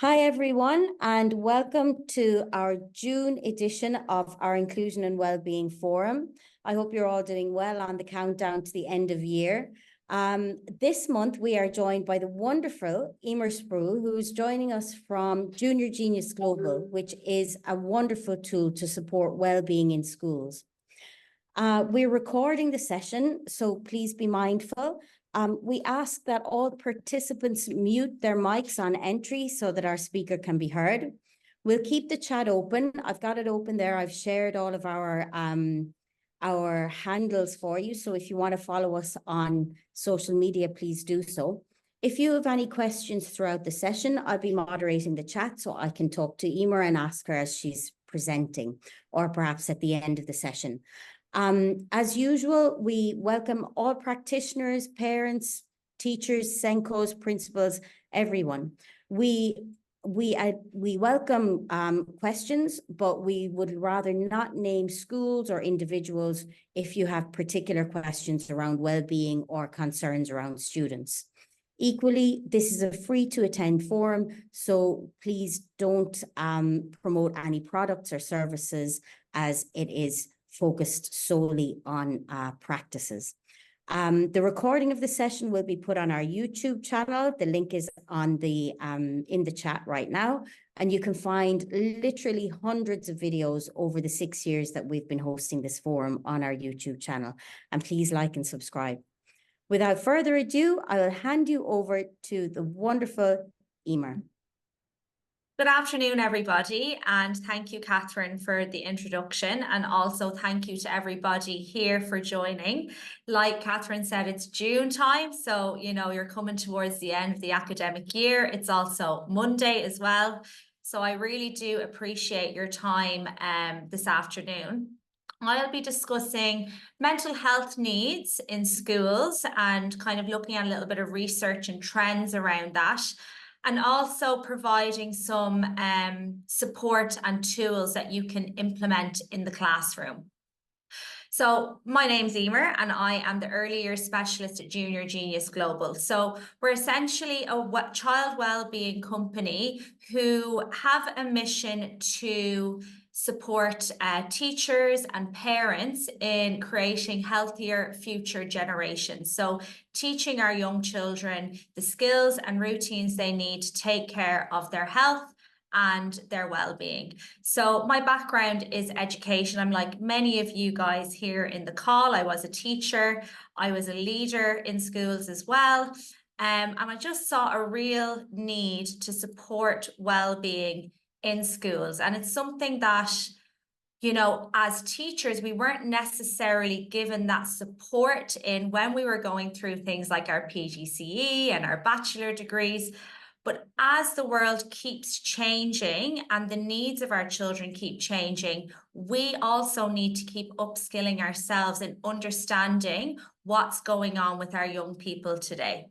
Hi, everyone, and welcome to our June edition of our Inclusion and Wellbeing Forum. I hope you're all doing well on the countdown to the end of year. This month, we are joined by the wonderful Emer Sproule, who is joining us from Junior Genius Global, which is a wonderful tool to support wellbeing in schools. We're recording the session, so please be mindful. We ask that all participants mute their mics on entry so that our speaker can be heard. We'll keep the chat open. I've got it open there. I've shared all of our handles for you. So if you want to follow us on social media, please do so. If you have any questions throughout the session, I'll be moderating the chat so I can talk to Emer and ask her as she's presenting, or perhaps at the end of the session. As usual, we welcome all practitioners, parents, teachers, SENCOs, principals, everyone. We welcome questions, but we would rather not name schools or individuals if you have particular questions around well-being or concerns around students. Equally, this is a free to attend forum, so please don't promote any products or services as it is focused solely on practices. The recording of the session will be put on our YouTube channel. The link is on the in the chat right now, and you can find literally hundreds of videos over the 6 years that we've been hosting this forum on our YouTube channel. And please like and subscribe. Without further ado, I will hand you over to the wonderful Emer. Good afternoon, everybody, and thank you, Catherine, for the introduction, and also thank you to everybody here for joining. Like Catherine said, it's June time, so you're coming towards the end of the academic year. It's also Monday as well, so I really do appreciate your time this afternoon. I'll be discussing mental health needs in schools and kind of looking at a little bit of research and trends around that, and also providing some support and tools that you can implement in the classroom. So my name's Emer, and I am the Early Years Specialist at Junior Genius Global. So we're essentially a child wellbeing company who have a mission to support teachers and parents in creating healthier future generations. So teaching our young children the skills and routines they need to take care of their health and their well-being. So my background is education. I'm like many of you guys here in the call. I was a teacher. I was a leader in schools as well. And I just saw a real need to support well-being in schools. And it's something that, as teachers, we weren't necessarily given that support in when we were going through things like our PGCE and our bachelor degrees. But as the world keeps changing and the needs of our children keep changing, we also need to keep upskilling ourselves in understanding what's going on with our young people today.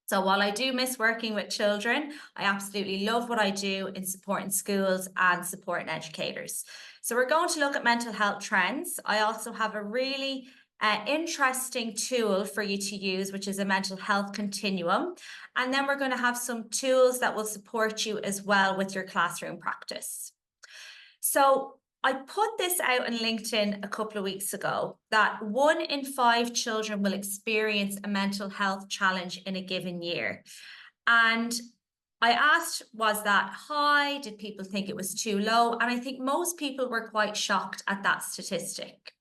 So while I do miss working with children, I absolutely love what I do in supporting schools and supporting educators. So we're going to look at mental health trends. I also have a really interesting tool for you to use, which is a mental health continuum. And then we're going to have some tools that will support you as well with your classroom practice. So I put this out on LinkedIn a couple of weeks ago that 1 in 5 children will experience a mental health challenge in a given year. And I asked, was that high? Did people think it was too low? And I think most people were quite shocked at that statistic.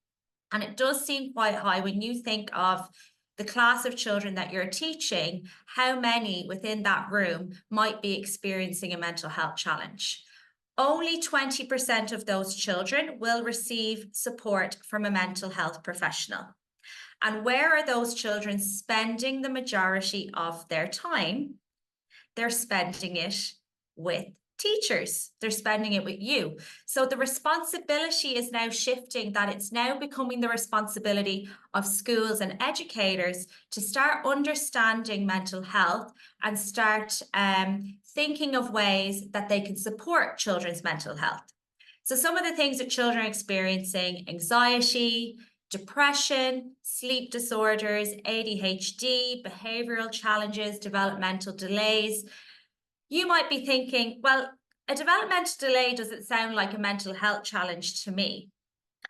And it does seem quite high when you think of the class of children that you're teaching, how many within that room might be experiencing a mental health challenge. Only 20% of those children will receive support from a mental health professional. And where are those children spending the majority of their time? They're spending it with teachers. They're spending it with you. So the responsibility is now shifting, that it's now becoming the responsibility of schools and educators to start understanding mental health and start thinking of ways that they can support children's mental health. So some of the things that children are experiencing: anxiety, depression, sleep disorders, ADHD, behavioral challenges, developmental delays. You might be thinking, well, a developmental delay doesn't sound like a mental health challenge to me.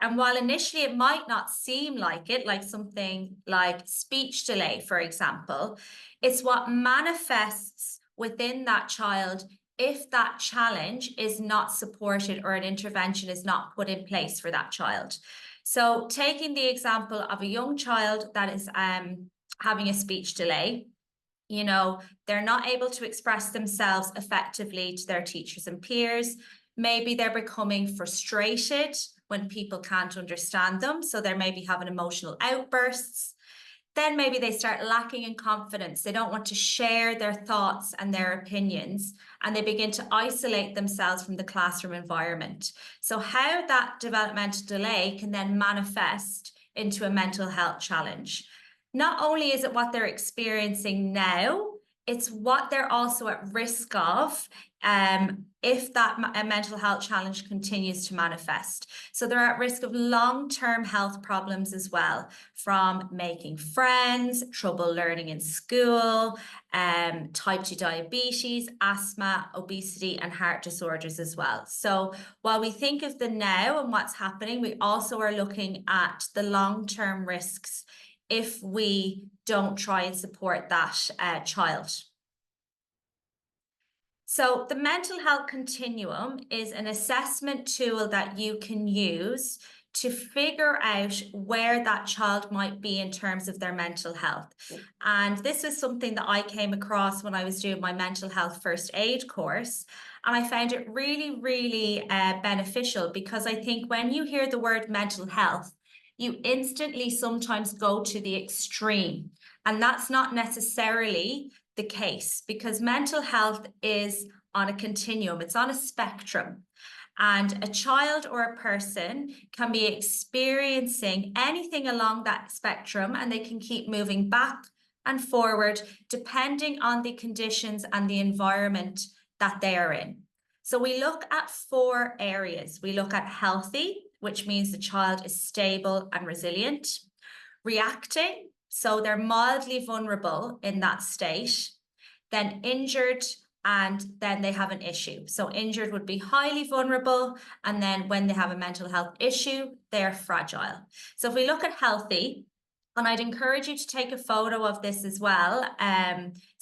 And while initially it might not seem like it, like something like speech delay, for example, it's what manifests within that child if that challenge is not supported or an intervention is not put in place for that child. So taking the example of a young child that is having a speech delay, you know, they're not able to express themselves effectively to their teachers and peers. Maybe they're becoming frustrated when people can't understand them. So they're maybe having emotional outbursts. Then maybe they start lacking in confidence. They don't want to share their thoughts and their opinions, and they begin to isolate themselves from the classroom environment. So how that developmental delay can then manifest into a mental health challenge. Not only is it what they're experiencing now, it's what they're also at risk of if that mental health challenge continues to manifest. So they're at risk of long-term health problems as well, from making friends, trouble learning in school, type 2 diabetes, asthma, obesity, and heart disorders as well. So while we think of the now and what's happening, we also are looking at the long-term risks if we don't try and support that child. So the mental health continuum is an assessment tool that you can use to figure out where that child might be in terms of their mental health. And this is something that I came across when I was doing my mental health first aid course. And I found it really, really beneficial, because I think when you hear the word mental health, you instantly sometimes go to the extreme. And that's not necessarily the case, because mental health is on a continuum, it's on a spectrum. And a child or a person can be experiencing anything along that spectrum, and they can keep moving back and forward depending on the conditions and the environment that they are in. So we look at 4 areas. We look at healthy, which means the child is stable and resilient. Reacting, so they're mildly vulnerable in that state. Then injured, and then they have an issue. So injured would be highly vulnerable, and then when they have a mental health issue, they're fragile. So if we look at healthy, and I'd encourage you to take a photo of this as well.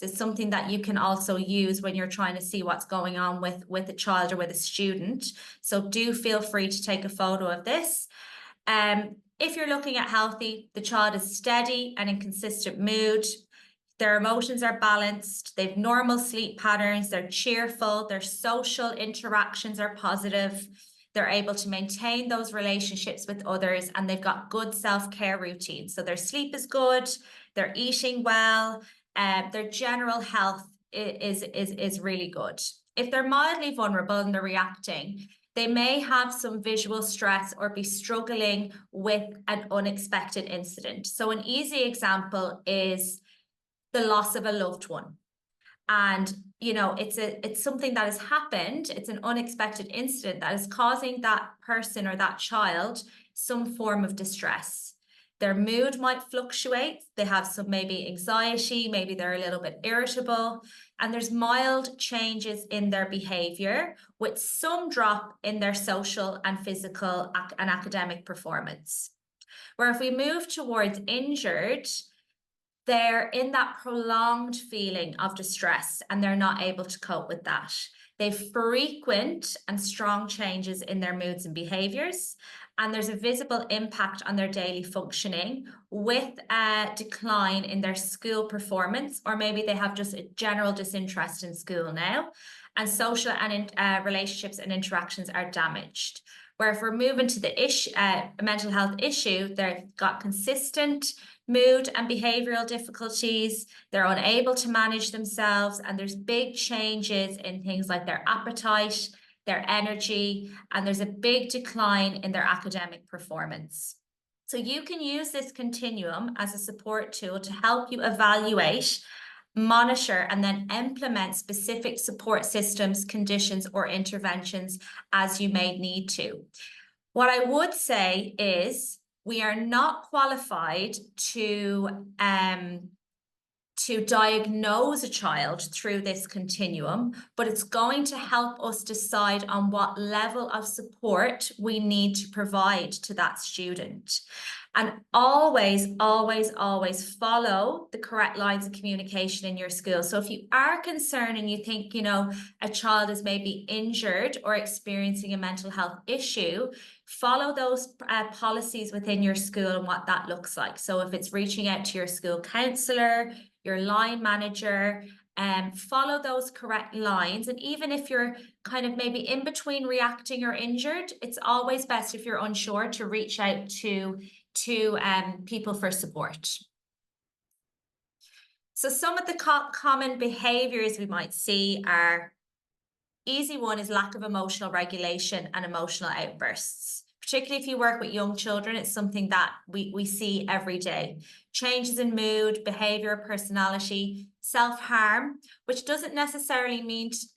It's something that you can also use when you're trying to see what's going on with a child or with a student. So do feel free to take a photo of this. If you're looking at healthy, the child is steady and in consistent mood. Their emotions are balanced. They've normal sleep patterns. They're cheerful. Their social interactions are positive. They're able to maintain those relationships with others, and they've got good self-care routines. So their sleep is good, they're eating well, their general health is really good. If they're mildly vulnerable and they're reacting, they may have some visual stress or be struggling with an unexpected incident. So an easy example is the loss of a loved one. And, you know, it's something that has happened. It's an unexpected incident that is causing that person or that child some form of distress. Their mood might fluctuate. They have some maybe anxiety, maybe they're a little bit irritable, and there's mild changes in their behavior with some drop in their social and physical and academic performance. Where if we move towards injured, they're in that prolonged feeling of distress and they're not able to cope with that. They've frequent and strong changes in their moods and behaviors, and there's a visible impact on their daily functioning with a decline in their school performance, or maybe they have just a general disinterest in school now, and social and relationships and interactions are damaged. Where if we're moving to the mental health issue, they've got consistent mood and behavioral difficulties, they're unable to manage themselves, and there's big changes in things like their appetite, their energy, and there's a big decline in their academic performance. So you can use this continuum as a support tool to help you evaluate, monitor, and then implement specific support systems, conditions, or interventions as you may need to. What I would say is we are not qualified to to diagnose a child through this continuum, but it's going to help us decide on what level of support we need to provide to that student. And always, always, always follow the correct lines of communication in your school. So if you are concerned and you think, you know, a child is maybe injured or experiencing a mental health issue, follow those policies within your school and what that looks like. So if it's reaching out to your school counsellor, your line manager, follow those correct lines. And even if you're kind of maybe in between reacting or injured, it's always best if you're unsure to reach out to people for support. So some of the common behaviors we might see are, easy one is lack of emotional regulation and emotional outbursts. Particularly if you work with young children, it's something that we see every day. Changes in mood, behavior, personality, self-harm, which doesn't necessarily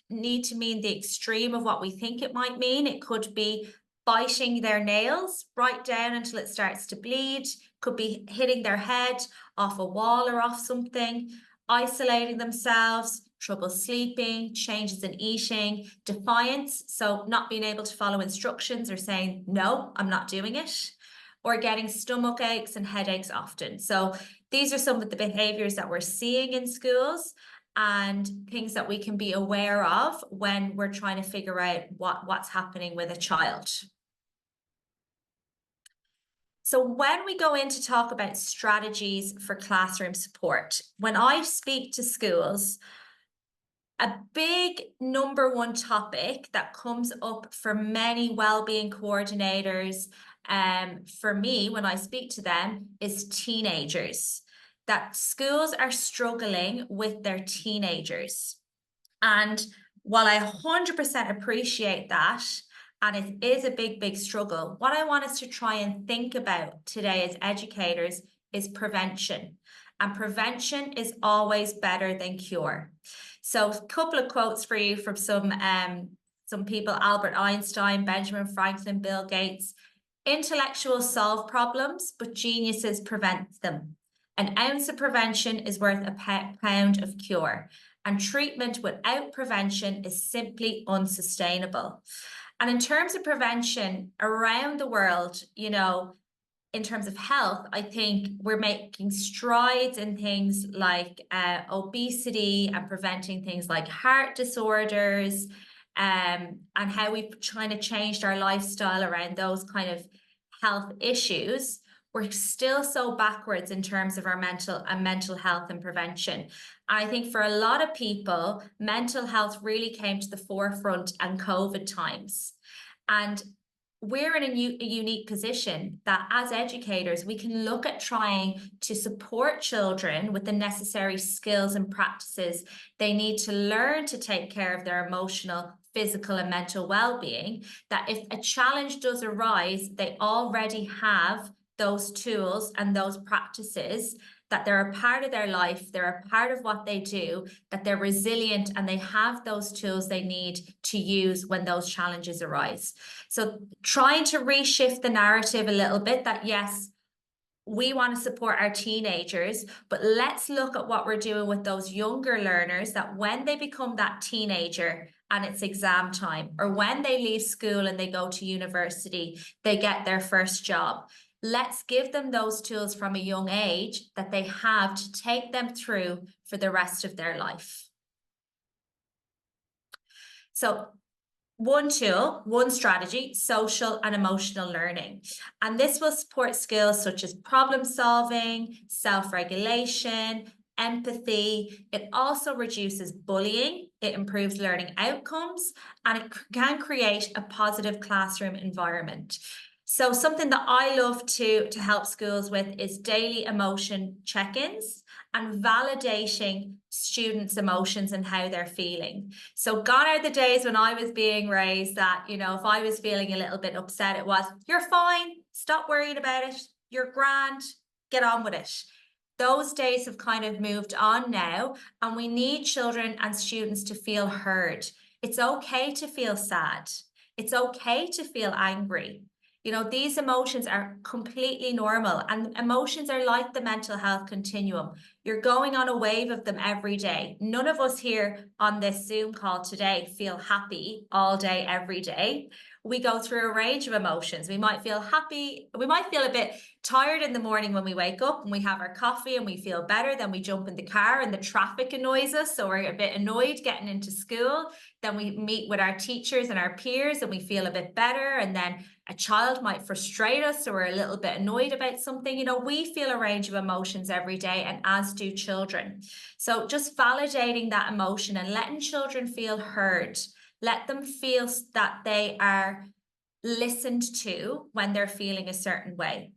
need to mean the extreme of what we think it might mean. It could be biting their nails right down until it starts to bleed, could be hitting their head off a wall or off something, isolating themselves, trouble sleeping, changes in eating, defiance, so not being able to follow instructions or saying, no, I'm not doing it, or getting stomach aches and headaches often. So these are some of the behaviors that we're seeing in schools and things that we can be aware of when we're trying to figure out what's happening with a child. So when we go in to talk about strategies for classroom support, when I speak to schools, a big number one topic that comes up for many wellbeing coordinators, for me, when I speak to them, is teenagers. That schools are struggling with their teenagers. And while I 100% appreciate that, and it is a big, big struggle, what I want us to try and think about today as educators is prevention. And prevention is always better than cure. So a couple of quotes for you from some people, Albert Einstein, Benjamin Franklin, Bill Gates. Intellectuals solve problems, but geniuses prevent them. An ounce of prevention is worth a pound of cure. And treatment without prevention is simply unsustainable. And in terms of prevention around the world, you know, in terms of health, I think we're making strides in things like obesity and preventing things like heart disorders, and how we've kind of changed our lifestyle around those kind of health issues. We're still so backwards in terms of our mental health and prevention. I think for a lot of people, mental health really came to the forefront in COVID times. And we're in a unique position that as educators, we can look at trying to support children with the necessary skills and practices they need to learn to take care of their emotional, physical, and mental well-being, that if a challenge does arise, they already have those tools and those practices, that they're a part of their life, they're a part of what they do, that they're resilient and they have those tools they need to use when those challenges arise. So trying to reshift the narrative a little bit that yes, we want to support our teenagers, but let's look at what we're doing with those younger learners, that when they become that teenager and it's exam time, or when they leave school and they go to university, they get their first job. Let's give them those tools from a young age that they have to take them through for the rest of their life. So one tool, one strategy, social and emotional learning. And this will support skills such as problem solving, self-regulation, empathy. It also reduces bullying, it improves learning outcomes, and it can create a positive classroom environment. So something that I love to help schools with is daily emotion check-ins and validating students' emotions and how they're feeling. So gone are the days when I was being raised that, you know, if I was feeling a little bit upset, it was, you're fine, stop worrying about it, you're grand, get on with it. Those days have kind of moved on now, and we need children and students to feel heard. It's okay to feel sad. It's okay to feel angry. You know, these emotions are completely normal, and emotions are like the mental health continuum. You're going on a wave of them every day. None of us here on this Zoom call today feel happy all day, every day. We go through a range of emotions. We might feel happy. We might feel a bit tired in the morning when we wake up and we have our coffee and we feel better. Then we jump in the car and the traffic annoys us. So we're a bit annoyed getting into school. Then we meet with our teachers and our peers and we feel a bit better. And then a child might frustrate us, or we're a little bit annoyed about something. You know, we feel a range of emotions every day, and as do children. So just validating that emotion and letting children feel heard. Let them feel that they are listened to when they're feeling a certain way,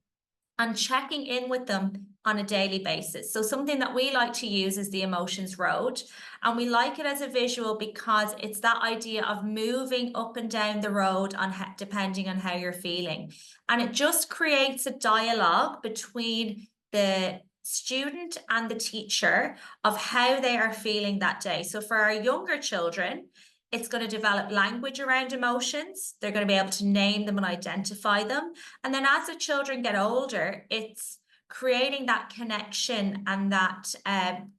and checking in with them on a daily basis. So something that we like to use is the emotions road, and we like it as a visual because it's that idea of moving up and down the road depending on how you're feeling. And it just creates a dialogue between the student and the teacher of how they are feeling that day. So for our younger children, it's going to develop language around emotions. They're going to be able to name them and identify them. And then as the children get older, it's creating that connection and that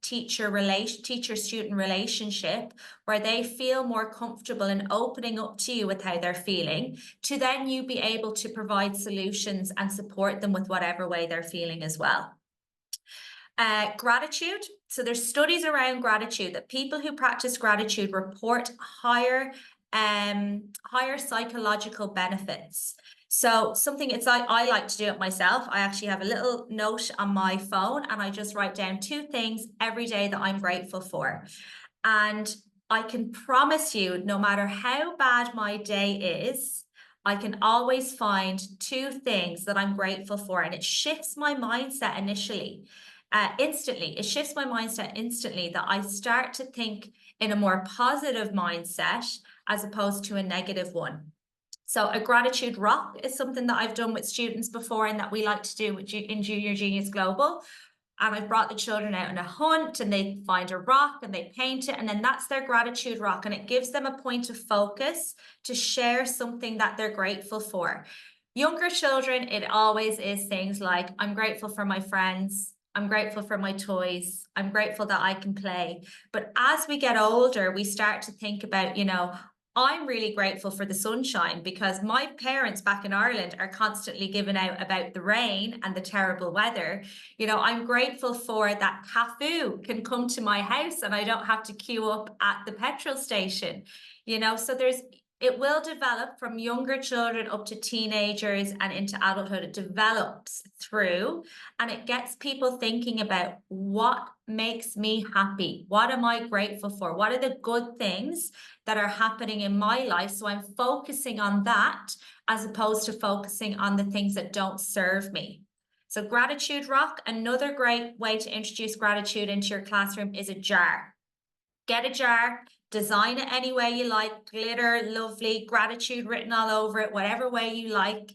teacher-student relationship where they feel more comfortable in opening up to you with how they're feeling, to then you be able to provide solutions and support them with whatever way they're feeling as well. Gratitude. So there's studies around gratitude that people who practice gratitude report higher psychological benefits. So something it's like I like to do it myself. I actually have a little note on my phone and I just write down 2 things every day that I'm grateful for. And I can promise you, no matter how bad my day is, I can always find 2 things that I'm grateful for, and it shifts my mindset instantly. It shifts my mindset instantly, that I start to think in a more positive mindset as opposed to a negative one. So a gratitude rock is something that I've done with students before and that we like to do in Junior Genius Global. And I've brought the children out on a hunt and they find a rock and they paint it, and then that's their gratitude rock, and it gives them a point of focus to share something that they're grateful for. Younger children, it always is things like, I'm grateful for my friends, I'm grateful for my toys, I'm grateful that I can play. But as we get older, we start to think about, you know, I'm really grateful for the sunshine because my parents back in Ireland are constantly giving out about the rain and the terrible weather. You know, I'm grateful for that Cafu can come to my house and I don't have to queue up at the petrol station. You know, so it will develop from younger children up to teenagers and into adulthood. It develops through, and it gets people thinking about what makes me happy. What am I grateful for? What are the good things that are happening in my life? So I'm focusing on that as opposed to focusing on the things that don't serve me. So gratitude rock, another great way to introduce gratitude into your classroom is a jar. Get a jar. Design it any way you like, glitter, lovely, gratitude written all over it, whatever way you like.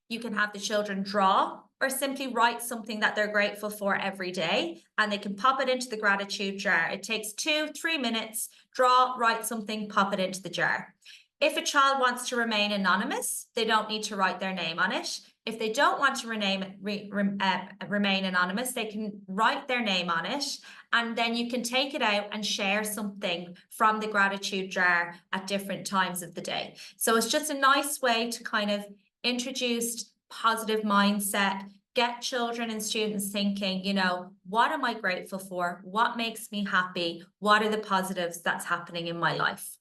You can have the children draw or simply write something that they're grateful for every day, and they can pop it into the gratitude jar. It takes 2-3 minutes. Draw, write something, pop it into the jar. If a child wants to remain anonymous, they don't need to write their name on it. If they don't want to remain anonymous, they can write their name on it, and then you can take it out and share something from the gratitude jar at different times of the day. So it's just a nice way to kind of introduce positive mindset, get children and students thinking, you know, what am I grateful for? What makes me happy? What are the positives that's happening in my life?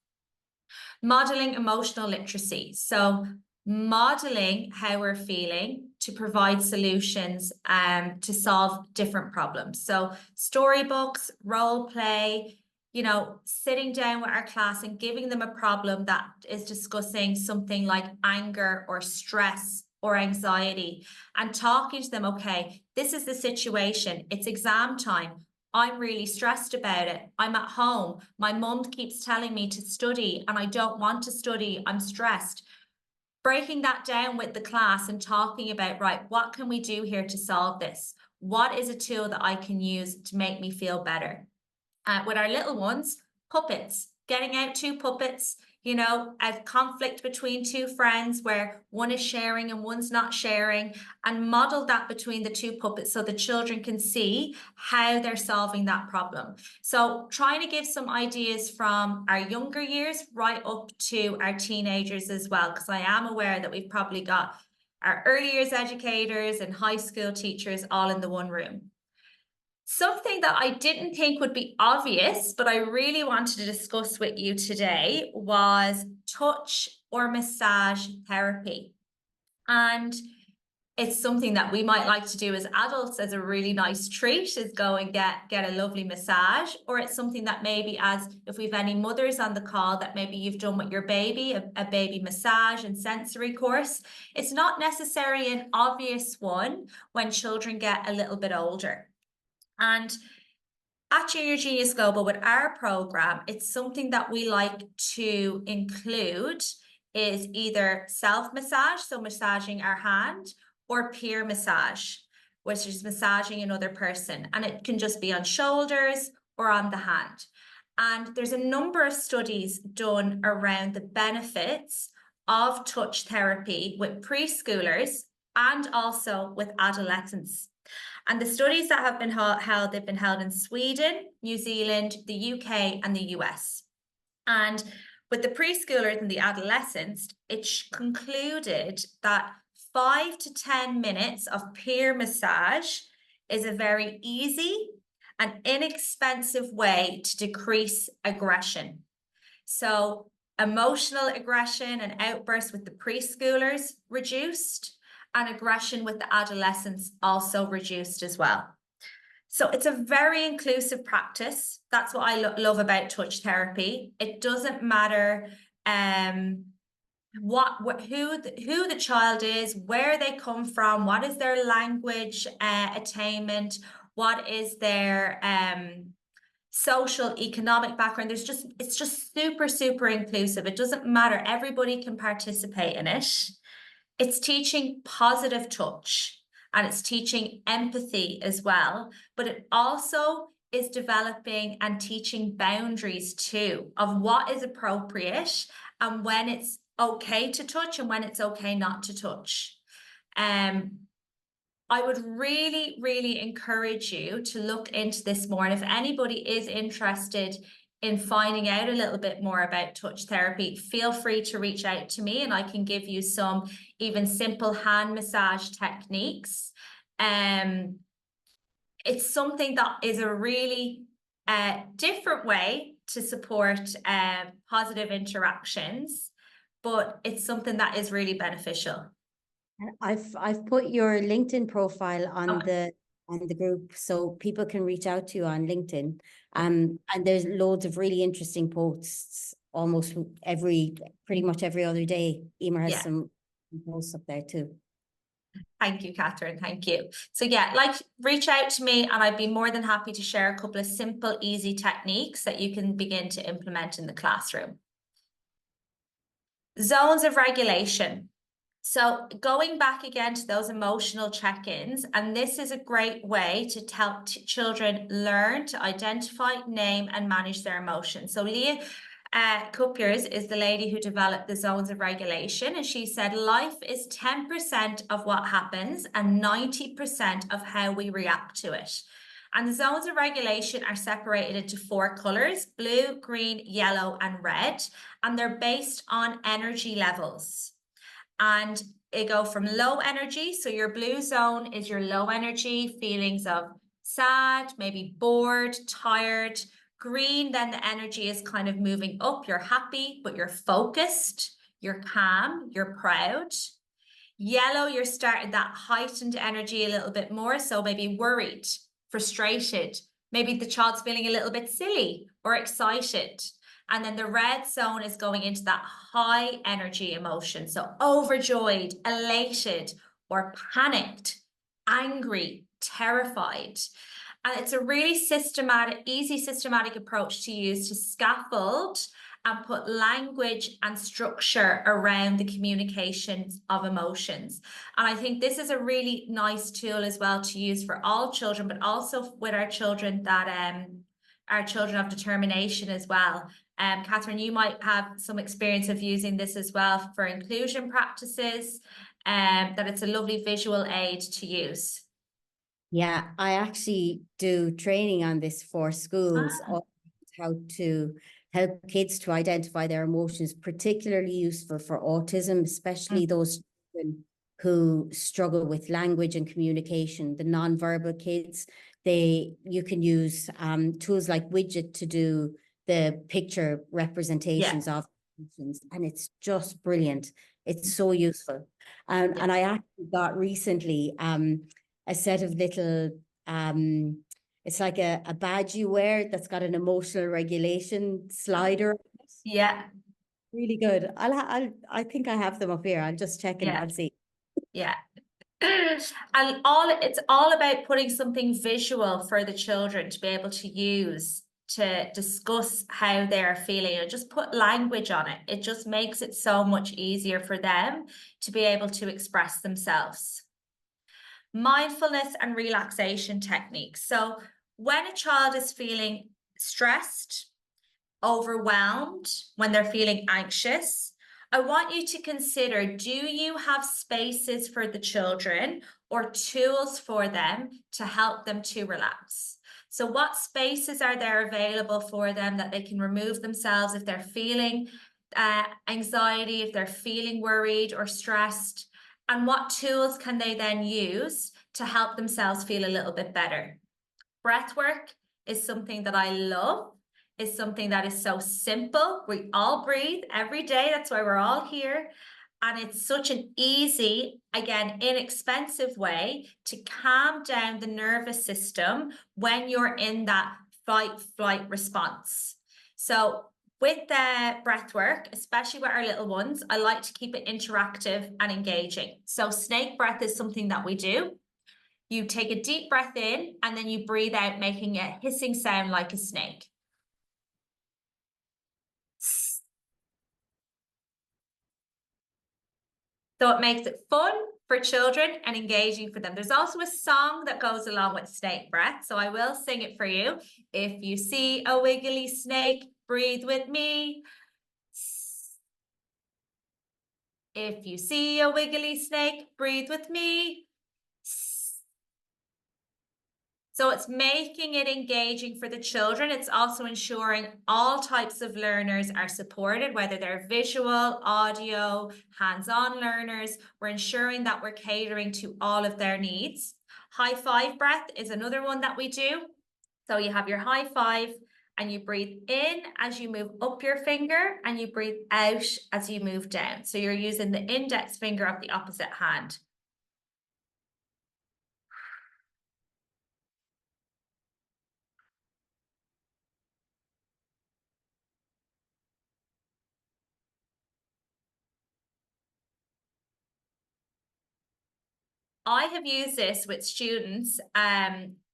Modeling emotional literacy. So modeling how we're feeling to provide solutions to solve different problems. So storybooks, role play, you know, sitting down with our class and giving them a problem that is discussing something like anger or stress or anxiety, and talking to them, okay, this is the situation, it's exam time, I'm really stressed about it, I'm at home, my mum keeps telling me to study and I don't want to study, I'm stressed. Breaking that down with the class and talking about, right, what can we do here to solve this? What is a tool that I can use to make me feel better? With our little ones, puppets, getting out 2 puppets, you know, a conflict between two friends where one is sharing and one's not sharing, and model that between the two puppets so the children can see how they're solving that problem. So trying to give some ideas from our younger years right up to our teenagers as well, because I am aware that we've probably got our early years educators and high school teachers all in the one room. Something that I didn't think would be obvious, but I really wanted to discuss with you today was touch or massage therapy. And it's something that we might like to do as adults as a really nice treat, is go and get a lovely massage, or it's something that maybe, as if we've any mothers on the call, that maybe you've done with your baby, a baby massage and sensory course. It's not necessarily an obvious one when children get a little bit older. And at Junior Genius Global, with our program, it's something that we like to include is either self-massage, so massaging our hand, or peer massage, which is massaging another person. And it can just be on shoulders or on the hand. And there's a number of studies done around the benefits of touch therapy with preschoolers and also with adolescents. And the studies that have been held, they've been held in Sweden, New Zealand, the UK, and the US. And with the preschoolers and the adolescents, it concluded that 5 to 10 minutes of peer massage is a very easy and inexpensive way to decrease aggression. So emotional aggression and outbursts with the preschoolers reduced, and aggression with the adolescents also reduced as well. So it's a very inclusive practice. That's what I love about touch therapy. It doesn't matter who the child is, where they come from, what is their language attainment, what is their social, economic background. It's just super, super inclusive. It doesn't matter. Everybody can participate in it. It's teaching positive touch, and it's teaching empathy as well, but it also is developing and teaching boundaries too, of what is appropriate and when it's okay to touch and when it's okay not to touch. I would really, really encourage you to look into this more. And if anybody is interested in finding out a little bit more about touch therapy, feel free to reach out to me and I can give you some even simple hand massage techniques. It's something that is a really different way to support positive interactions, but it's something that is really beneficial. I've put your LinkedIn profile on the group so people can reach out to you on LinkedIn. And there's loads of really interesting posts almost pretty much every other day. Emer has some posts up there too. Thank you, Catherine. Thank you. So yeah, reach out to me and I'd be more than happy to share a couple of simple, easy techniques that you can begin to implement in the classroom. Zones of regulation. So going back again to those emotional check-ins, and this is a great way to help children learn to identify, name, and manage their emotions. So Leah Kupers is the lady who developed the zones of regulation, and she said life is 10% of what happens and 90% of how we react to it. And the zones of regulation are separated into 4 colors: blue, green, yellow, and red, and they're based on energy levels. And it go from low energy. So your blue zone is your low energy, feelings of sad, maybe bored, tired. Green, then the energy is kind of moving up. You're happy, but you're focused, you're calm, you're proud. Yellow, you're starting that heightened energy a little bit more. So maybe worried, frustrated. Maybe the child's feeling a little bit silly or excited. And then the red zone is going into that high energy emotion. So overjoyed, elated, or panicked, angry, terrified. And it's a really easy systematic approach to use to scaffold and put language and structure around the communications of emotions. And I think this is a really nice tool as well to use for all children, but also with our children that our children of determination as well. Catherine, you might have some experience of using this as well for inclusion practices, that it's a lovely visual aid to use. Yeah, I actually do training on this for schools, on how to help kids to identify their emotions, particularly useful for autism, especially those children who struggle with language and communication, the nonverbal kids. You can use tools like Widget to do the picture representations of emotions, and it's just brilliant. It's so useful. And I actually got recently a set of little it's like a badge you wear that's got an emotional regulation slider. Yeah. Really good. I think I have them up here. I'll just check and I'll see. Yeah. And it's all about putting something visual for the children to be able to use to discuss how they're feeling, and just put language on it. It just makes it so much easier for them to be able to express themselves. Mindfulness and relaxation techniques. So when a child is feeling stressed, overwhelmed, when they're feeling anxious, I want you to consider, do you have spaces for the children or tools for them to help them to relax? So what spaces are there available for them that they can remove themselves if they're feeling anxiety, if they're feeling worried or stressed? And what tools can they then use to help themselves feel a little bit better? Breath work is something that I love. Is something that is so simple. We all breathe every day. That's why we're all here. And it's such an easy, again, inexpensive way to calm down the nervous system when you're in that fight-flight response. So with the breath work, especially with our little ones, I like to keep it interactive and engaging. So snake breath is something that we do. You take a deep breath in and then you breathe out, making a hissing sound like a snake. So it makes it fun for children and engaging for them. There's also a song that goes along with snake breath, so I will sing it for you. If you see a wiggly snake, breathe with me. If you see a wiggly snake, breathe with me. So it's making it engaging for the children. It's also ensuring all types of learners are supported, whether they're visual, audio, hands-on learners. We're ensuring that we're catering to all of their needs. High five breath is another one that we do. So you have your high five and you breathe in as you move up your finger and you breathe out as you move down. So you're using the index finger of the opposite hand. I have used this with students.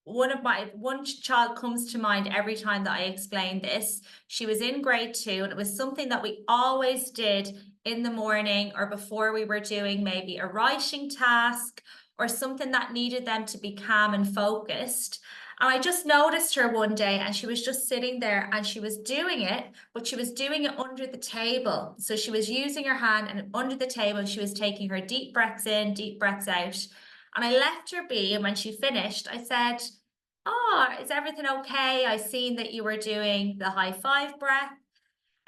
One child comes to mind every time that I explain this. She was in grade 2 and it was something that we always did in the morning or before we were doing maybe a writing task or something that needed them to be calm and focused. And I just noticed her one day and she was just sitting there and she was doing it, but she was doing it under the table. So she was using her hand and under the table and she was taking her deep breaths in, deep breaths out. And I left her be. And when she finished, I said, "Oh, is everything okay? I seen that you were doing the high five breath."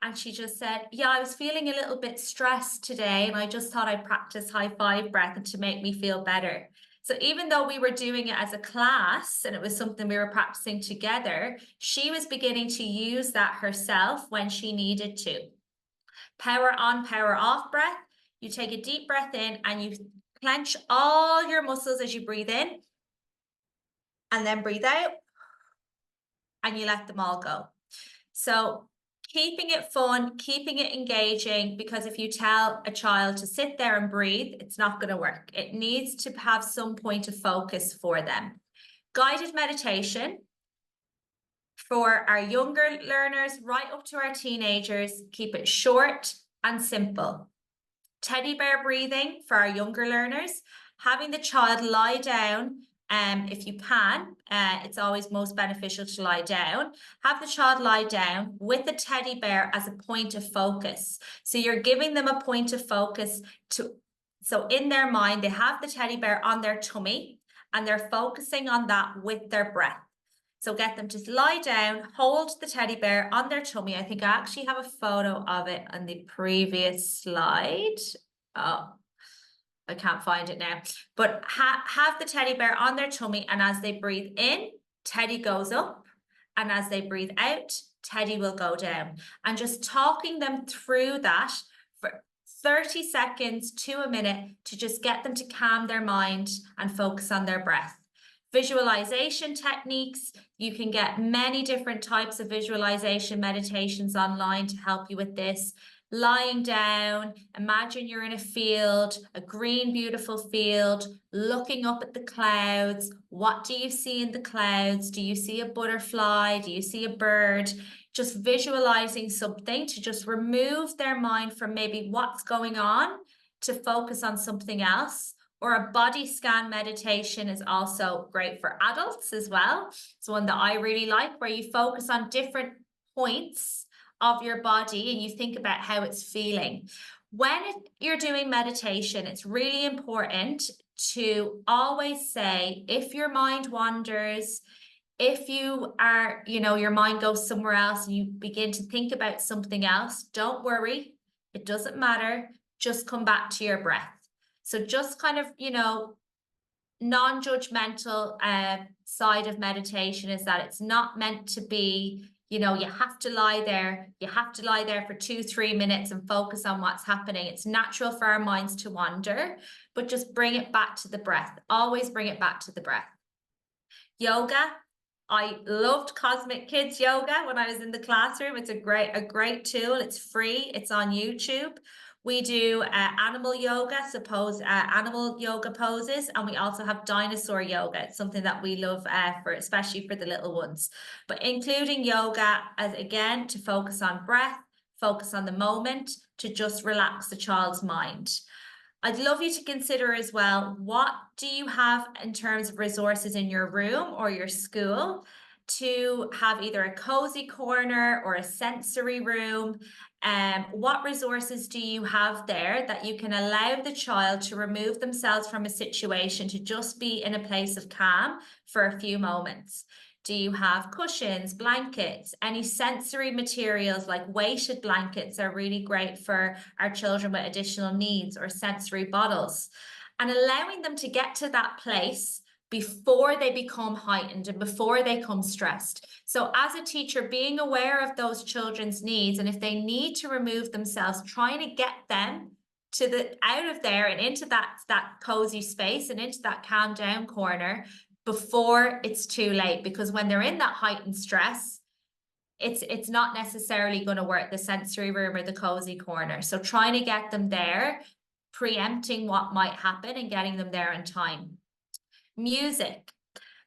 And she just said, "Yeah, I was feeling a little bit stressed today. And I just thought I'd practice high five breath to make me feel better." So even though we were doing it as a class and it was something we were practicing together, she was beginning to use that herself when she needed to. Power on, power off breath. You take a deep breath in and you clench all your muscles as you breathe in and then breathe out and you let them all go. So keeping it fun, keeping it engaging, because if you tell a child to sit there and breathe, it's not going to work. It needs to have some point of focus for them. Guided meditation for our younger learners right up to our teenagers. Keep it short and simple. Teddy bear breathing for our younger learners. Having the child lie down if you can, it's always most beneficial to lie down. Have the child lie down with the teddy bear as a point of focus. So you're giving them a point of focus so in their mind, they have the teddy bear on their tummy and they're focusing on that with their breath. So get them to lie down, hold the teddy bear on their tummy. I think I actually have a photo of it on the previous slide. Oh, I can't find it now. But have the teddy bear on their tummy, and as they breathe in, teddy goes up. And as they breathe out, teddy will go down. And just talking them through that for 30 seconds to a minute to just get them to calm their mind and focus on their breath. Visualization techniques, you can get many different types of visualization meditations online to help you with this. Lying down, imagine you're in a field, a green, beautiful field, looking up at the clouds. What do you see in the clouds? Do you see a butterfly? Do you see a bird? Just visualizing something to just remove their mind from maybe what's going on to focus on something else. Or a body scan meditation is also great for adults as well. It's one that I really like, where you focus on different points of your body and you think about how it's feeling. When you're doing meditation, it's really important to always say, if your mind wanders, if you are, your mind goes somewhere else and you begin to think about something else, don't worry. It doesn't matter. Just come back to your breath. So just kind of, non-judgmental side of meditation is that it's not meant to be, you have to lie there. You have to lie there for 2-3 minutes and focus on what's happening. It's natural for our minds to wander, but just bring it back to the breath. Always bring it back to the breath. Yoga. I loved Cosmic Kids Yoga when I was in the classroom. It's a great tool. It's free. It's on YouTube. We do animal yoga, animal yoga poses, and we also have dinosaur yoga. It's something that we love especially for the little ones. But including yoga as again to focus on breath, focus on the moment, to just relax the child's mind. I'd love you to consider as well, what do you have in terms of resources in your room or your school to have either a cozy corner or a sensory room? What resources do you have there that you can allow the child to remove themselves from a situation to just be in a place of calm for a few moments? Do you have cushions, blankets, any sensory materials like weighted blankets are really great for our children with additional needs, or sensory bottles? And allowing them to get to that place before they become heightened and before they become stressed. So as a teacher, being aware of those children's needs, and if they need to remove themselves, trying to get them out of there and into that cozy space and into that calm down corner before it's too late. Because when they're in that heightened stress, it's not necessarily going to work, the sensory room or the cozy corner. So trying to get them there, preempting what might happen and getting them there in time. Music.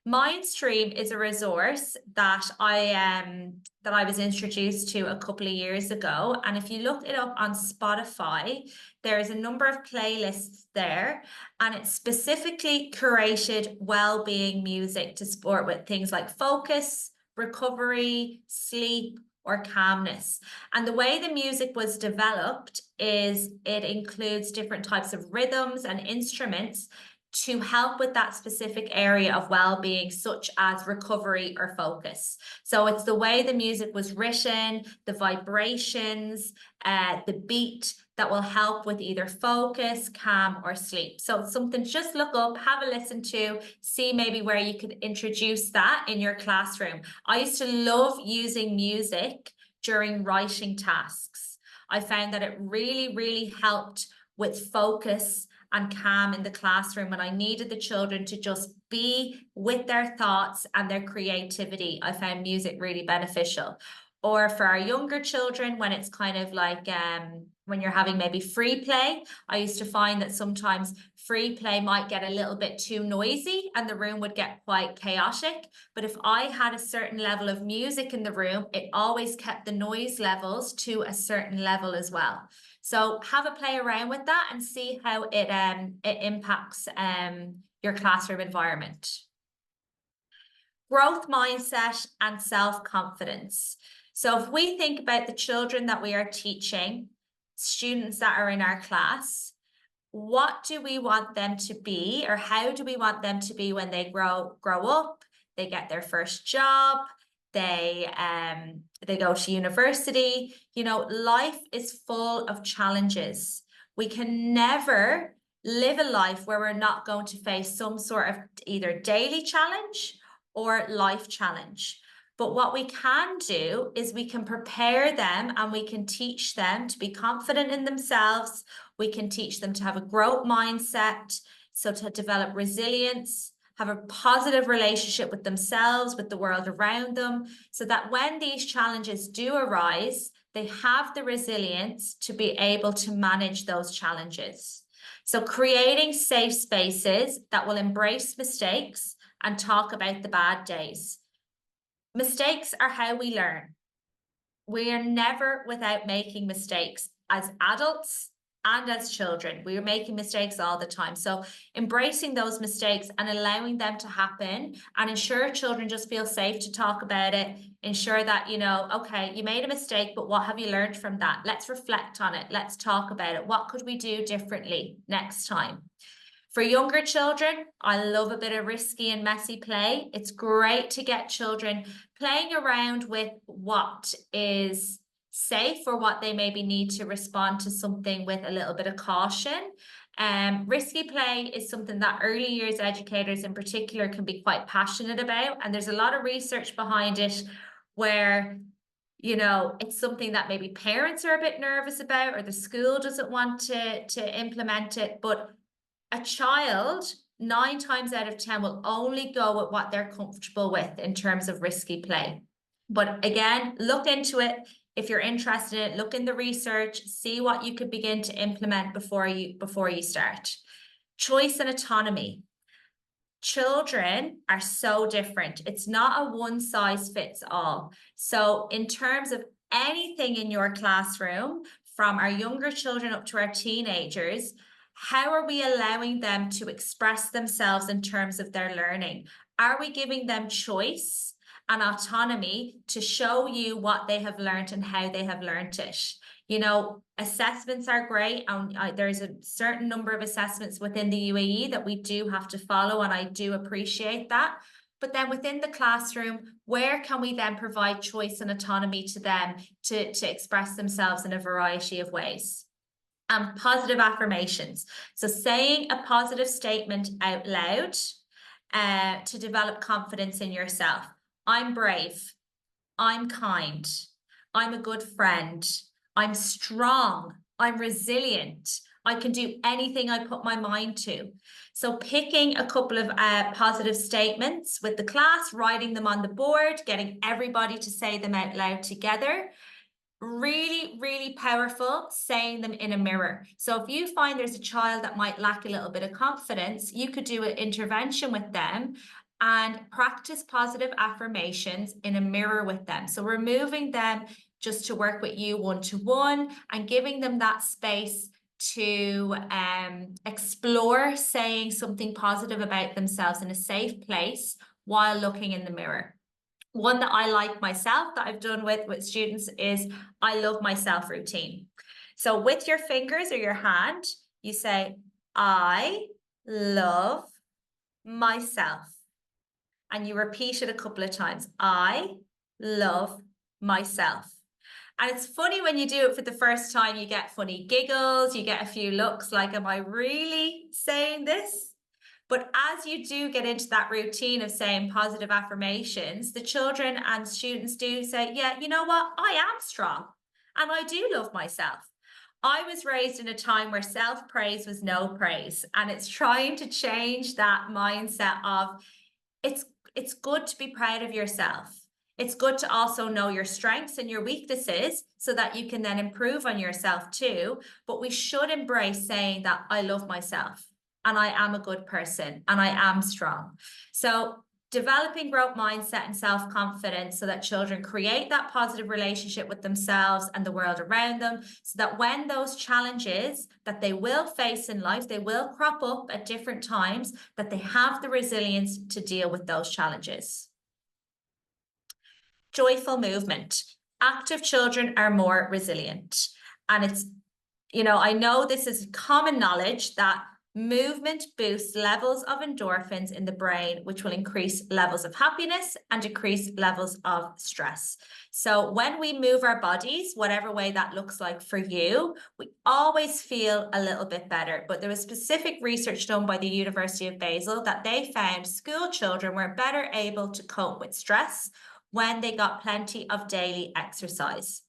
Mindstream is a resource that I was introduced to a couple of years ago, and if you look it up on Spotify, there's a number of playlists there, and it's specifically curated well-being music to support with things like focus, recovery, sleep, or calmness. And the way the music was developed is it includes different types of rhythms and instruments to help with that specific area of well-being, such as recovery or focus. So it's the way the music was written, the vibrations, the beat that will help with either focus, calm, or sleep. So it's something to just look up, have a listen to, see maybe where you could introduce that in your classroom. I used to love using music during writing tasks. I found that it really, really helped with focus and calm in the classroom when I needed the children to just be with their thoughts and their creativity. I found music really beneficial. Or for our younger children, when it's kind of like when you're having maybe free play, I used to find that sometimes free play might get a little bit too noisy and the room would get quite chaotic. But if I had a certain level of music in the room, it always kept the noise levels to a certain level as well. So have a play around with that and see how it impacts your classroom environment. growth mindset and self-confidence. So if we think about the children that we are teaching, students that are in our class, what do we want them to be, or how do we want them to be when they grow up, they get their first job, they go to university? You know, life is full of challenges. We can never live a life where we're not going to face some sort of either daily challenge or life challenge. But what we can do is we can prepare them and we can teach them to be confident in themselves. We can teach them to have a growth mindset, so to develop resilience, have a positive relationship with themselves, with the world around them, so that when these challenges do arise, they have the resilience to be able to manage those challenges. So creating safe spaces that will embrace mistakes and talk about the bad days. Mistakes are how we learn. We are never without making mistakes as adults and as children. We are making mistakes all the time. So embracing those mistakes and allowing them to happen, and ensure children just feel safe to talk about it. Ensure that, you know, okay, you made a mistake, but what have you learned from that? Let's reflect on it. Let's talk about it. What could we do differently next time? For younger children, I love a bit of risky and messy play. It's great to get children playing around with what is safe, or what they maybe need to respond to something with a little bit of caution. Risky play is something that early years educators in particular can be quite passionate about. And there's a lot of research behind it where, you know, it's something that maybe parents are a bit nervous about, or the school doesn't want to implement it. But a child, 9 times out of 10, will only go with what they're comfortable with in terms of risky play. But again, look into it. If you're interested in it, look in the research, see what you could begin to implement before you start. Choice and autonomy. Children are so different. It's not a one size fits all. So in terms of anything in your classroom, from our younger children up to our teenagers, how are we allowing them to express themselves in terms of their learning? Are we giving them choice and autonomy to show you what they have learned and how they have learned it? You know, assessments are great, and there's a certain number of assessments within the UAE that we do have to follow, and I do appreciate that. But then within the classroom, where can we then provide choice and autonomy to them to express themselves in a variety of ways? Positive affirmations. So saying a positive statement out loud to develop confidence in yourself. I'm brave. I'm kind. I'm a good friend. I'm strong. I'm resilient. I can do anything I put my mind to. So picking a couple of positive statements with the class, writing them on the board, getting everybody to say them out loud together. Really, really powerful, saying them in a mirror. So if you find there's a child that might lack a little bit of confidence, you could do an intervention with them and practice positive affirmations in a mirror with them. So removing them just to work with you one-to-one and giving them that space to explore saying something positive about themselves in a safe place while looking in the mirror. One that I like myself that I've done with students is I love myself routine. So with your fingers or your hand, you say, I love myself. And you repeat it a couple of times. I love myself. And it's funny when you do it for the first time, you get funny giggles, you get a few looks like, am I really saying this? But as you do get into that routine of saying positive affirmations, the children and students do say, yeah, you know what? I am strong and I do love myself. I was raised in a time where self-praise was no praise, and it's trying to change that mindset of it's good to be proud of yourself. It's good to also know your strengths and your weaknesses so that you can then improve on yourself too. But we should embrace saying that I love myself and I am a good person and I am strong. So developing growth mindset and self-confidence so that children create that positive relationship with themselves and the world around them, so that when those challenges that they will face in life, they will crop up at different times, that they have the resilience to deal with those challenges. joyful movement. Active children are more resilient. And it's, you know, I know this is common knowledge that movement boosts levels of endorphins in the brain, which will increase levels of happiness and decrease levels of stress. So when we move our bodies, whatever way that looks like for you, we always feel a little bit better. But there was specific research done by the University of Basel that they found school children were better able to cope with stress when they got plenty of daily exercise.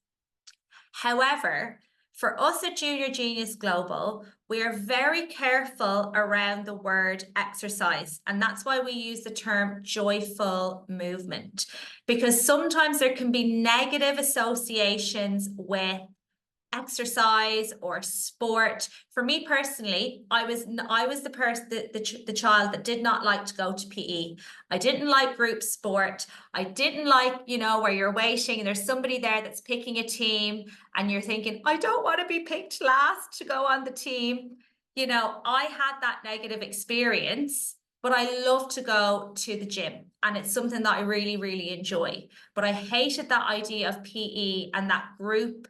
However, for us at Junior Genius Global, we are very careful around the word exercise. And that's why we use the term joyful movement, because sometimes there can be negative associations with exercise or sport. For me personally, I was the person, the child that did not like to go to PE. I didn't like group sport. I didn't like, you know, where you're waiting and there's somebody there that's picking a team and you're thinking, I don't want to be picked last to go on the team. You know, I had that negative experience, but I love to go to the gym and it's something that I really, really enjoy. But I hated that idea of PE and that group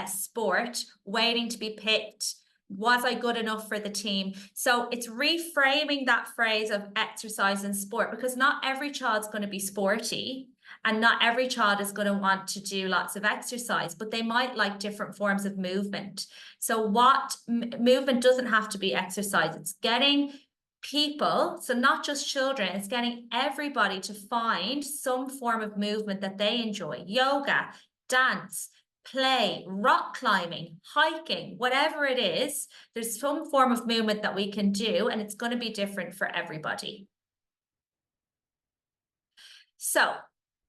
sport, waiting to be picked. Was I good enough for the team? So it's reframing that phrase of exercise and sport, because not every child's going to be sporty and not every child is going to want to do lots of exercise, but they might like different forms of movement. So what movement doesn't have to be exercise. It's getting people, so not just children, it's getting everybody to find some form of movement that they enjoy. Yoga, dance, play, rock climbing, hiking, whatever it is, there's some form of movement that we can do, and it's going to be different for everybody. So,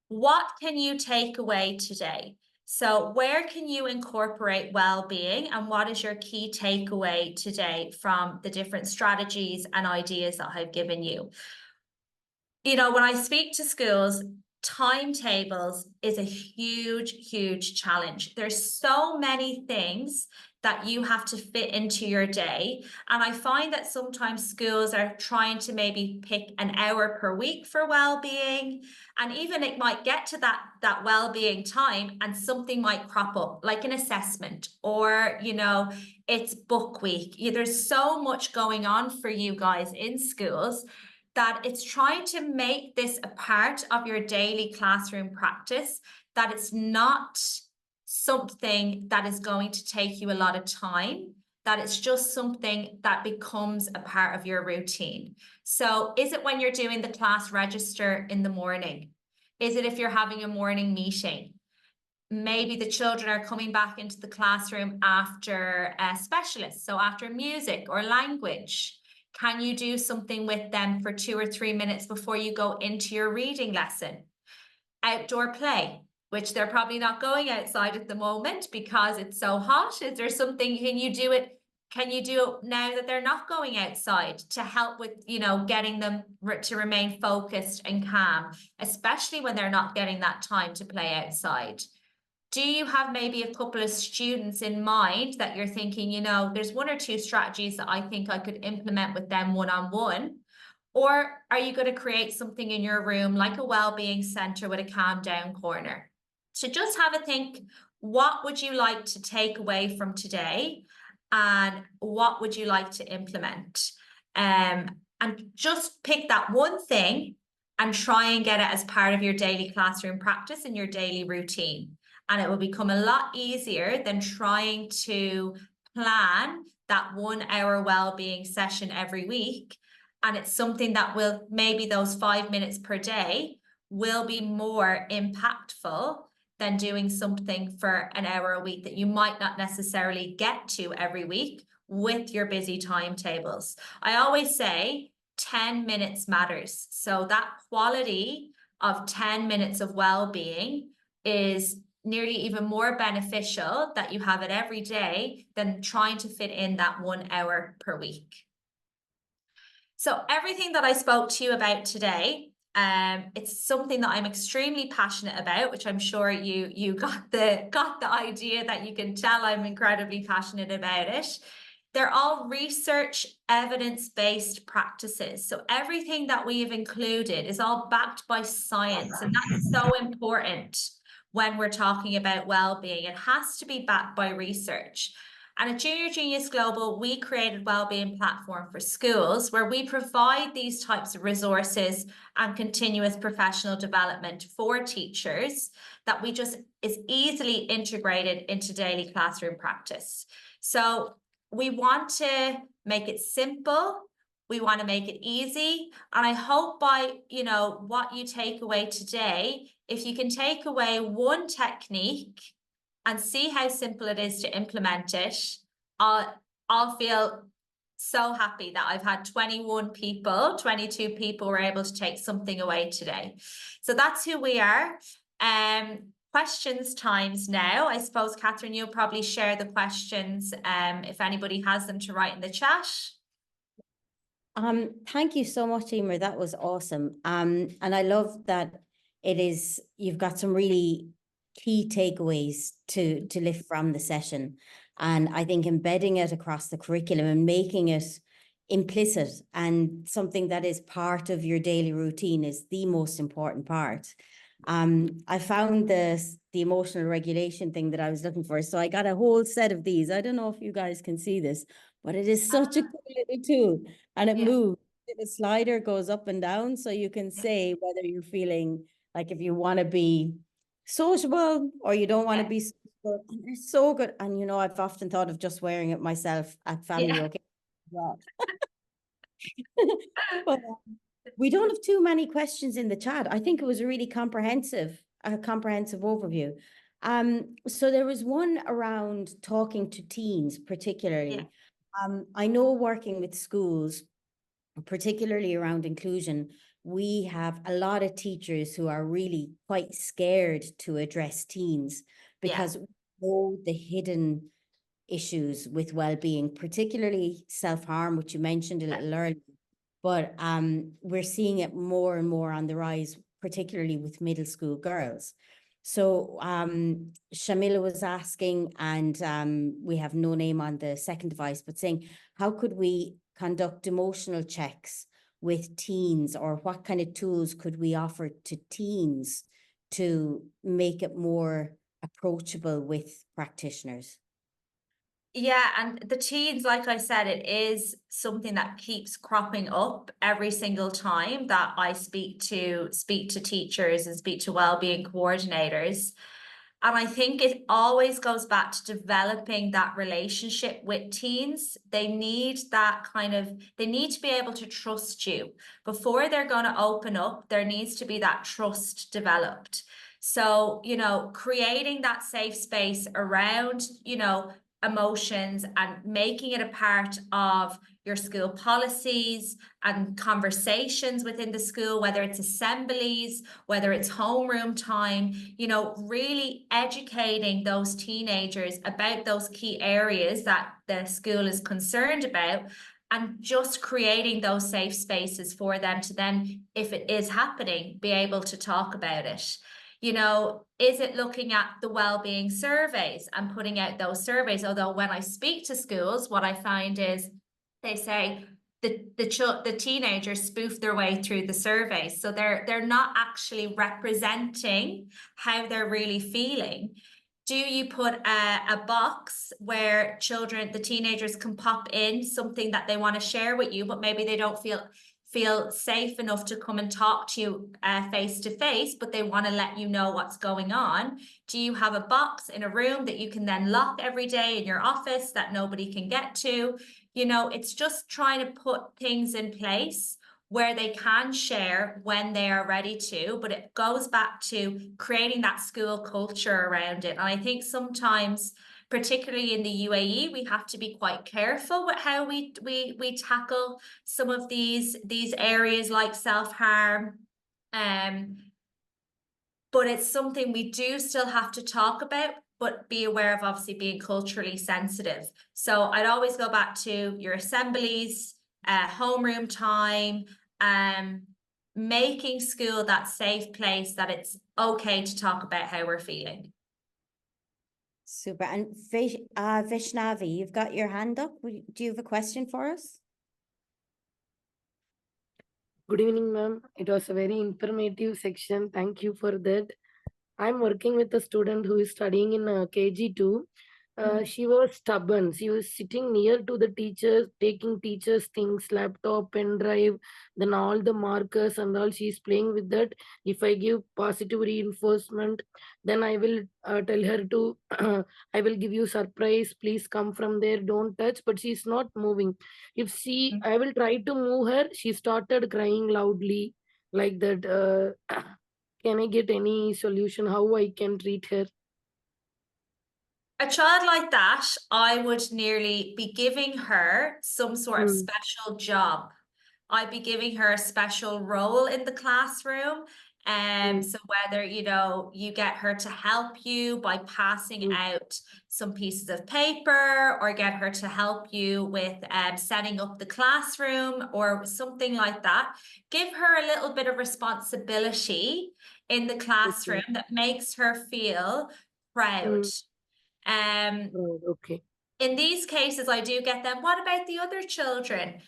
what can you take away today? So, where can you incorporate well-being, and what is your key takeaway today from the different strategies and ideas that I've given you? You know, when I speak to schools, timetables is a huge challenge. There's so many things that you have to fit into your day. And I find that sometimes schools are trying to maybe pick an hour per week for well-being. And even it might get to that well-being time and something might crop up, like an assessment, or, you know, it's book week. There's so much going on for you guys in schools that it's trying to make this a part of your daily classroom practice, that it's not something that is going to take you a lot of time, that it's just something that becomes a part of your routine. So is it when you're doing the class register in the morning? Is it if you're having a morning meeting? Maybe the children are coming back into the classroom after a specialist, so after music or language. Can you do something with them for 2 or 3 minutes before you go into your reading lesson? Outdoor play, which they're probably not going outside at the moment because it's so hot. Is there something, can you do it now that they're not going outside to help with, you know, getting them to remain focused and calm, especially when they're not getting that time to play outside? Do you have maybe a couple of students in mind that you're thinking, you know, there's 1 or 2 strategies that I think I could implement with them one-on-one? Or are you going to create something in your room like a well-being center with a calm down corner? So just have a think, what would you like to take away from today? And what would you like to implement? And just pick that one thing and try and get it as part of your daily classroom practice and your daily routine. And it will become a lot easier than trying to plan that 1 hour well-being session every week. And it's something that will, maybe those 5 minutes per day will be more impactful than doing something for an hour a week that you might not necessarily get to every week with your busy timetables. I always say 10 minutes matters. So that quality of 10 minutes of well-being is nearly even more beneficial that you have it every day than trying to fit in that 1 hour per week. So everything that I spoke to you about today, it's something that I'm extremely passionate about, which I'm sure you got the idea that you can tell I'm incredibly passionate about it. they're all research evidence-based practices. So everything that we have included is all backed by science, and that's so important when we're talking about well-being. It has to be backed by research. And at Junior Genius Global, we created Wellbeing Platform for schools, where we provide these types of resources and continuous professional development for teachers that we just is easily integrated into daily classroom practice. So we want to make it simple. We want to make it easy. And I hope by, what you take away today, if you can take away one technique and see how simple it is to implement it, I'll feel so happy that I've had 22 people were able to take something away today. So that's who we are. Questions times now. I suppose, Catherine, you'll probably share the questions if anybody has them to write in the chat. Thank you so much, Emer. That was awesome. And I love that you've got some really key takeaways to lift from the session. And I think embedding it across the curriculum and making it implicit and something that is part of your daily routine is the most important part. I found the emotional regulation thing that I was looking for. So I got a whole set of these. I don't know if you guys can see this, but it is such a cool little tool, and it moves. The slider goes up and down, so you can say whether you're feeling like if you want to be sociable or you don't want to be sociable. And it's so good. And I've often thought of just wearing it myself at family occasions as well. But we don't have too many questions in the chat. I think it was a really comprehensive overview. So there was one around talking to teens, particularly. I know working with schools, particularly around inclusion, we have a lot of teachers who are really quite scared to address teens because we know the hidden issues with well-being, particularly self-harm, which you mentioned a little earlier. But we're seeing it more and more on the rise, particularly with middle school girls. So Shamila was asking, and we have no name on the second device, but saying, how could we conduct emotional checks with teens, or what kind of tools could we offer to teens to make it more approachable with practitioners? Yeah, and the teens, like I said, it is something that keeps cropping up every single time that I speak to teachers and speak to wellbeing coordinators. And I think it always goes back to developing that relationship with teens. They need they need to be able to trust you. Before they're going to open up, there needs to be that trust developed. So, creating that safe space around, emotions and making it a part of your school policies and conversations within the school, whether it's assemblies, whether it's homeroom time, really educating those teenagers about those key areas that the school is concerned about, and just creating those safe spaces for them to then, if it is happening, be able to talk about it. Is it looking at the wellbeing surveys and putting out those surveys? Although when I speak to schools, what I find is they say the teenagers spoof their way through the surveys. So they're not actually representing how they're really feeling. Do you put a box where the teenagers can pop in something that they want to share with you, but maybe they don't feel safe enough to come and talk to you face to face, but they want to let you know what's going on? Do you have a box in a room that you can then lock every day in your office that nobody can get to? It's just trying to put things in place where they can share when they are ready to, but it goes back to creating that school culture around it. And I think sometimes, particularly in the UAE, we have to be quite careful with how we tackle some of these areas like self-harm. But it's something we do still have to talk about, but be aware of obviously being culturally sensitive. So I'd always go back to your assemblies, homeroom time, making school that safe place that it's okay to talk about how we're feeling. Super. And Vaishnavi, you've got your hand up. Do you have a question for us? Good evening, ma'am. It was a very informative section. Thank you for that. I'm working with a student who is studying in KG2. She was stubborn. She was sitting near to the teachers, taking teachers' things, laptop, pen drive, then all the markers and all. She's playing with that. If I give positive reinforcement, then I will tell her to, I will give you surprise. Please come from there. Don't touch. But she's not moving. I will try to move her. She started crying loudly like that. Can I get any solution how I can treat her? A child like that, I would nearly be giving her some sort of special job. I'd be giving her a special role in the classroom. So whether, you get her to help you by passing out some pieces of paper, or get her to help you with setting up the classroom or something like that. Give her a little bit of responsibility in the classroom that makes her feel proud. Okay. In these cases, I do get them. What about the other children?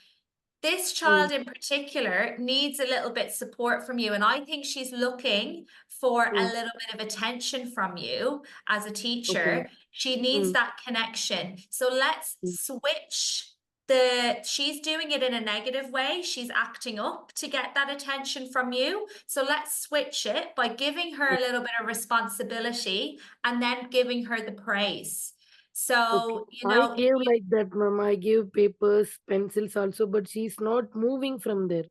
This child in particular needs a little bit support from you. And I think she's looking for a little bit of attention from you as a teacher. She needs that connection. So let's switch she's doing it in a negative way. She's acting up to get that attention from you. So let's switch it by giving her a little bit of responsibility and then giving her the praise. So, I gave like that, ma'am. I gave papers, pencils also, but she's not moving from there.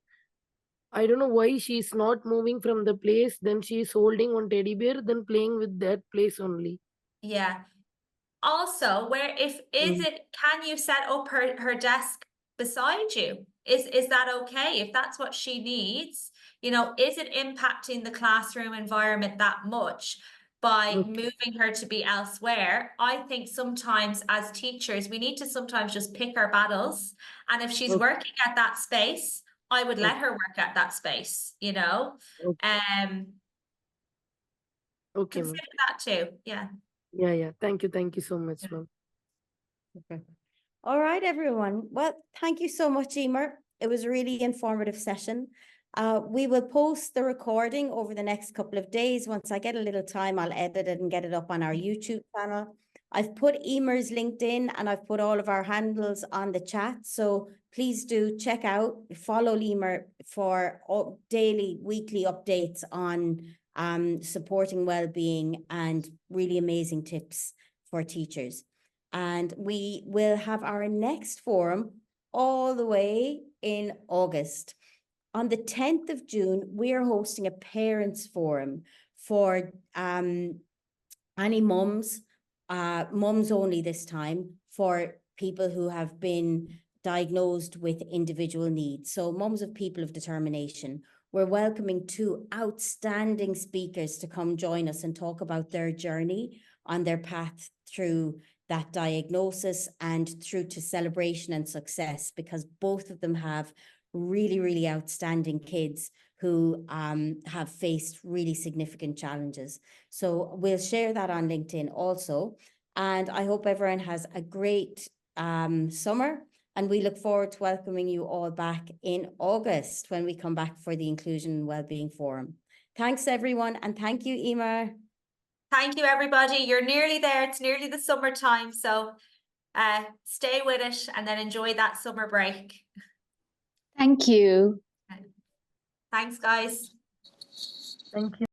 I don't know why she's not moving from the place. Then she's holding one teddy bear, then playing with that place only. Yeah. Also, can you set up her desk beside you? Is that okay? If that's what she needs, is it impacting the classroom environment that much by moving her to be elsewhere? I think sometimes as teachers, we need to sometimes just pick our battles. And if she's working at that space, I would let her work at that space, consider that too. Yeah. Yeah. Thank you so much, ma'am. Okay. All right, everyone. Well, thank you so much, Emer. It was a really informative session. We will post the recording over the next couple of days. Once I get a little time, I'll edit it and get it up on our YouTube channel. I've put Emer's LinkedIn and I've put all of our handles on the chat. So please do check out, follow Emer for daily, weekly updates on supporting well-being and really amazing tips for teachers. And we will have our next forum all the way in August. On the 10th of June, we are hosting a parents forum for any mums, mums only this time, for people who have been diagnosed with individual needs. So mums of people of determination. We're welcoming 2 outstanding speakers to come join us and talk about their journey on their path through that diagnosis and through to celebration and success, because both of them have really, really outstanding kids who have faced really significant challenges. So we'll share that on LinkedIn also. And I hope everyone has a great summer. And we look forward to welcoming you all back in August when we come back for the Inclusion and Wellbeing Forum. Thanks, everyone. And thank you, Emer. Thank you, everybody. You're nearly there. It's nearly the summertime. So stay with it and then enjoy that summer break. Thank you. Thanks, guys. Thank you.